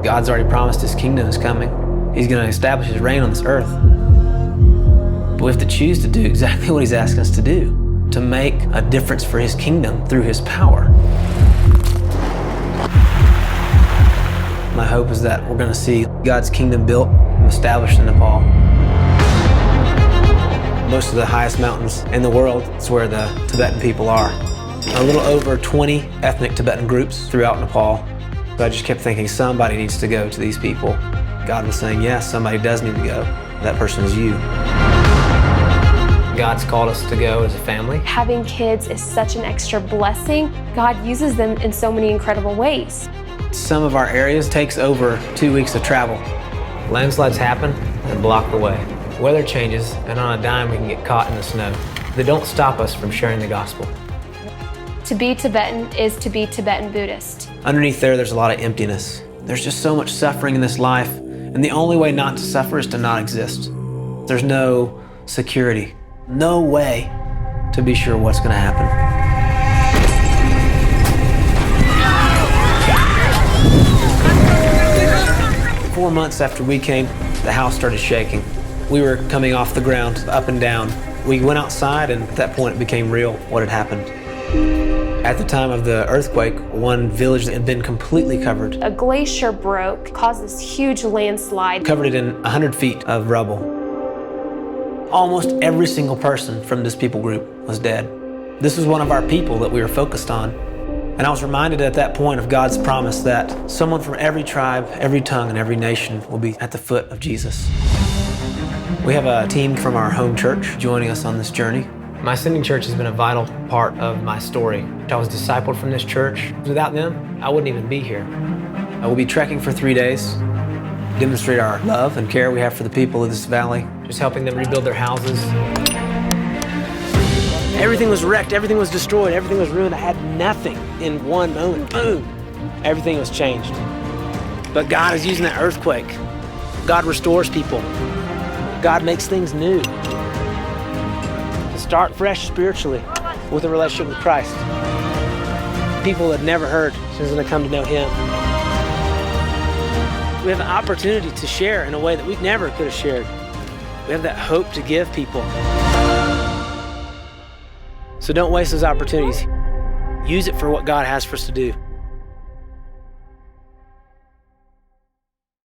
God's already promised his kingdom is coming. He's going to establish his reign on this earth. But we have to choose to do exactly what he's asking us to do, to make a difference for his kingdom through his power. My hope is that we're going to see God's kingdom built and established in Nepal. Most of the highest mountains in the world is where the Tibetan people are. A little over 20 ethnic Tibetan groups throughout Nepal. So I just kept thinking somebody needs to go to these people. God was saying, yes, somebody does need to go. That person is you. God's called us to go as a family. Having kids is such an extra blessing. God uses them in so many incredible ways. Some of our areas takes over 2 weeks of travel. Landslides happen and block the way. Weather changes, and on a dime we can get caught in the snow. They don't stop us from sharing the gospel. To be Tibetan is to be Tibetan Buddhist. Underneath there's a lot of emptiness. There's just so much suffering in this life, and the only way not to suffer is to not exist. There's no security, no way to be sure what's going to happen. 4 months after we came, the house started shaking. We were coming off the ground, up and down. We went outside, and at that point it became real what had happened. At the time of the earthquake, one village had been completely covered. A glacier broke, caused this huge landslide. Covered it in 100 feet of rubble. Almost every single person from this people group was dead. This was one of our people that we were focused on. And I was reminded at that point of God's promise that someone from every tribe, every tongue, and every nation will be at the foot of Jesus. We have a team from our home church joining us on this journey. My sending church has been a vital part of my story. I was discipled from this church. Without them, I wouldn't even be here. I will be trekking for 3 days, demonstrate our love and care we have for the people of this valley, just helping them rebuild their houses. Everything was wrecked, everything was destroyed, everything was ruined. I had nothing in one moment. Boom! Everything was changed. But God is using that earthquake. God restores people. God makes things new. To start fresh spiritually with a relationship with Christ. People that never heard are going to come to know him. We have an opportunity to share in a way that we never could have shared. We have that hope to give people. So don't waste those opportunities. Use it for what God has for us to do.